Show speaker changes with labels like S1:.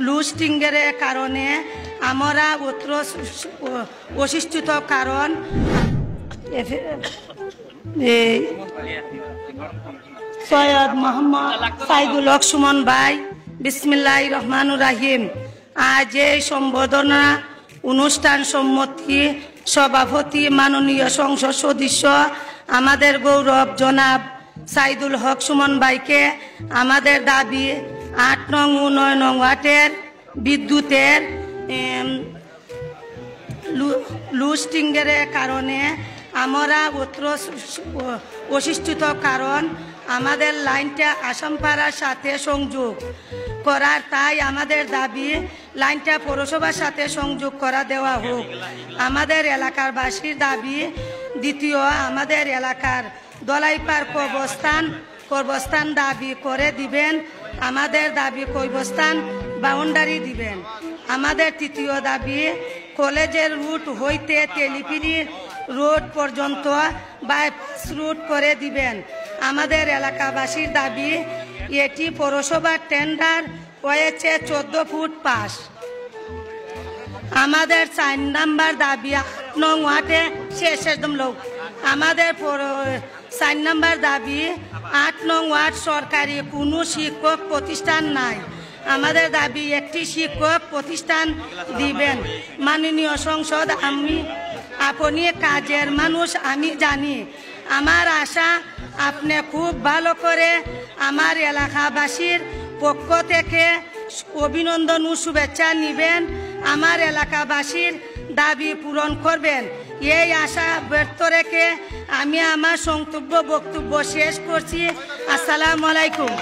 S1: লুস্টিংয়ের কারণে আমরা অত্র অসুস্থিত কারণ সৈয়দ মোহাম্মদ সাইদুল হক সুমন ভাই বিসমিল্লাহির রহমানির রহিম। আজ এই সম্বোধনা অনুষ্ঠান সম্মতি সভাপতি মাননীয় সংসদ সদস্য আমাদের গৌরব জনাব সাইদুল হক সুমন ভাইকে আমাদের দাবি ৮ নং ও ৯ নং ওয়ার্ডের বিদ্যুতের লুস্টিংয়ের কারণে আমরা অত্র অসুস্থিত কারণ আমাদের লাইনটা আসামপাড়ার সাথে সংযোগ করার, তাই আমাদের দাবি লাইনটা পৌরসভার সাথে সংযোগ করা দেওয়া হোক। আমাদের এলাকার বাসীর দাবি দ্বিতীয়, আমাদের এলাকার দলাইপাড় কবরস্থান দাবি করে দিবেন, আমাদের দাবি কবরস্থান বাউন্ডারি দিবেন। আমাদের তৃতীয় দাবি কলেজের রুট হইতে তেলিপিলির রোড পর্যন্ত বাইপাস রুট করে দিবেন। আমাদের এলাকাবাসীর দাবি এটি পৌরসভার টেন্ডার হয়েছে 14 ফুট পাস। আমাদের 4 নাম্বার দাবি 8 নং ওয়ার্ডে শেষ একদম লোক। আমাদের 4 নাম্বার দাবি 8 নং ওয়ার্ড সরকারি কোনো শিক্ষক প্রতিষ্ঠান নাই। আমাদের দাবি একটি শিক্ষক প্রতিষ্ঠান দিবেন। মাননীয় সংসদ, আপনি কাজের মানুষ আমি জানি, আমার আশা আপনি খুব ভালো করে আমার এলাকাবাসীর পক্ষ থেকে অভিনন্দন ও শুভেচ্ছা নিবেন, আমার এলাকাবাসীর দাবি পূরণ করবেন। এই আশা ব্যর্থ রেখে আমি আমার বক্তব্য শেষ করছি। আসসালামু আলাইকুম।